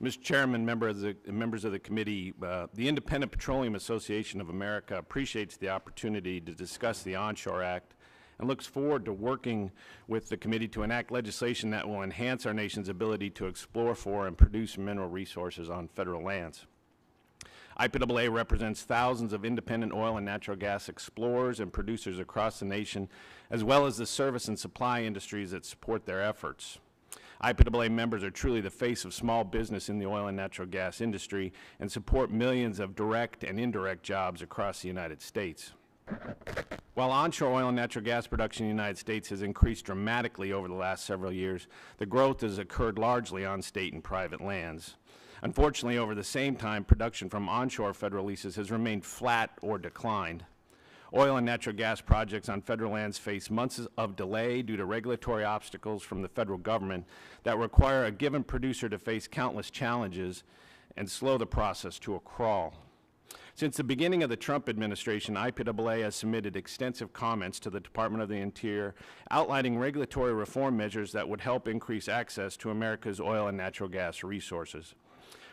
Mr. Chairman, members of the committee, the Independent Petroleum Association of America appreciates the opportunity to discuss the Onshore Act and looks forward to working with the committee to enact legislation that will enhance our nation's ability to explore for and produce mineral resources on federal lands. IPAA represents thousands of independent oil and natural gas explorers and producers across the nation, as well as the service and supply industries that support their efforts. IPAA members are truly the face of small business in the oil and natural gas industry and support millions of direct and indirect jobs across the United States. While onshore oil and natural gas production in the United States has increased dramatically over the last several years, the growth has occurred largely on state and private lands. Unfortunately, over the same time, production from onshore federal leases has remained flat or declined. Oil and natural gas projects on federal lands face months of delay due to regulatory obstacles from the federal government that require a given producer to face countless challenges and slow the process to a crawl. Since the beginning of the Trump administration, IPAA has submitted extensive comments to the Department of the Interior outlining regulatory reform measures that would help increase access to America's oil and natural gas resources.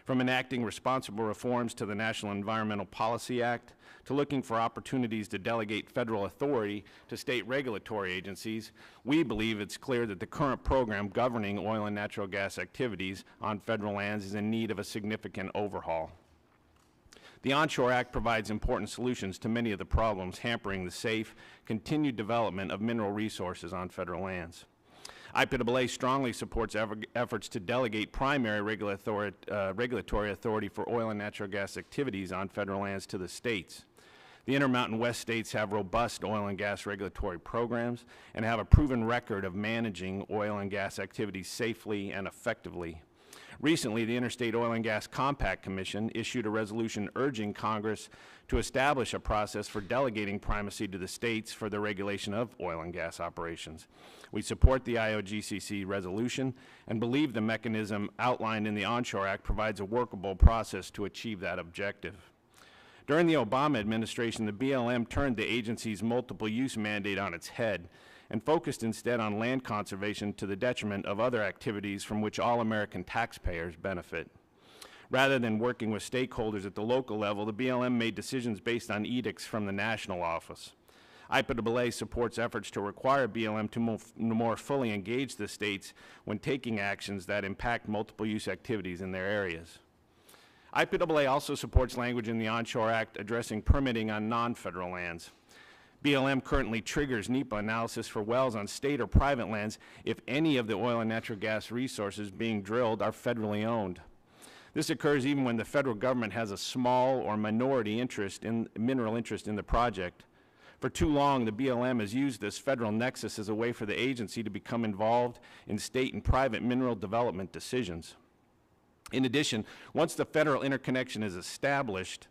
From enacting responsible reforms to the National Environmental Policy Act, to looking for opportunities to delegate federal authority to state regulatory agencies, we believe it's clear that the current program governing oil and natural gas activities on federal lands is in need of a significant overhaul. The Onshore Act provides important solutions to many of the problems hampering the safe, continued development of mineral resources on federal lands. IPAA strongly supports efforts to delegate primary regulatory authority for oil and natural gas activities on federal lands to the states. The Intermountain West states have robust oil and gas regulatory programs and have a proven record of managing oil and gas activities safely and effectively. Recently, the Interstate Oil and Gas Compact Commission issued a resolution urging Congress to establish a process for delegating primacy to the states for the regulation of oil and gas operations. We support the IOGCC resolution and believe the mechanism outlined in the Onshore Act provides a workable process to achieve that objective. During the Obama administration, the BLM turned the agency's multiple use mandate on its head and focused instead on land conservation to the detriment of other activities from which all American taxpayers benefit. Rather than working with stakeholders at the local level, the BLM made decisions based on edicts from the national office. IPAA supports efforts to require BLM to more fully engage the states when taking actions that impact multiple use activities in their areas. IPAA also supports language in the Onshore Act addressing permitting on non-federal lands. BLM currently triggers NEPA analysis for wells on state or private lands if any of the oil and natural gas resources being drilled are federally owned. This occurs even when the federal government has a small or minority mineral interest in the project. For too long, the BLM has used this federal nexus as a way for the agency to become involved in state and private mineral development decisions. In addition, once the federal interconnection is established,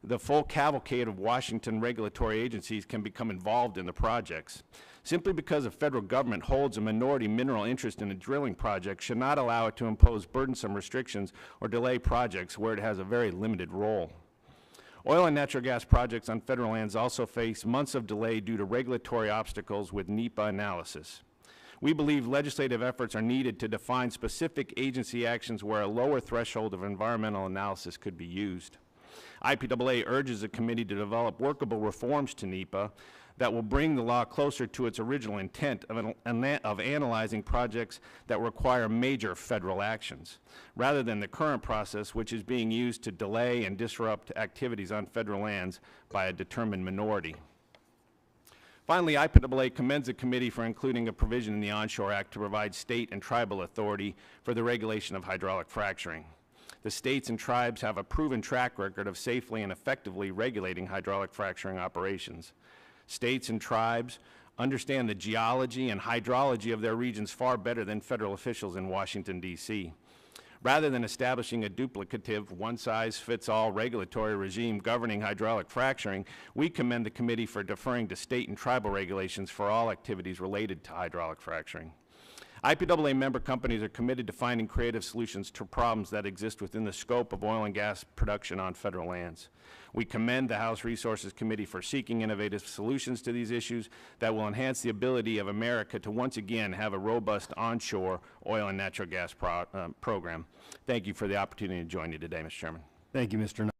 the full cavalcade of Washington regulatory agencies can become involved in the projects. Simply because a federal government holds a minority mineral interest in a drilling project should not allow it to impose burdensome restrictions or delay projects where it has a very limited role. Oil and natural gas projects on federal lands also face months of delay due to regulatory obstacles with NEPA analysis. We believe legislative efforts are needed to define specific agency actions where a lower threshold of environmental analysis could be used. IPAA urges the committee to develop workable reforms to NEPA that will bring the law closer to its original intent of analyzing projects that require major federal actions, rather than the current process which is being used to delay and disrupt activities on federal lands by a determined minority. Finally, IPAA commends the committee for including a provision in the Onshore Act to provide state and tribal authority for the regulation of hydraulic fracturing. The states and tribes have a proven track record of safely and effectively regulating hydraulic fracturing operations. States and tribes understand the geology and hydrology of their regions far better than federal officials in Washington, D.C. Rather than establishing a duplicative, one-size-fits-all regulatory regime governing hydraulic fracturing, we commend the committee for deferring to state and tribal regulations for all activities related to hydraulic fracturing. IPAA member companies are committed to finding creative solutions to problems that exist within the scope of oil and gas production on federal lands. We commend the House Resources Committee for seeking innovative solutions to these issues that will enhance the ability of America to once again have a robust onshore oil and natural gas program. Thank you for the opportunity to join you today, Mr. Chairman. Thank you, Mr.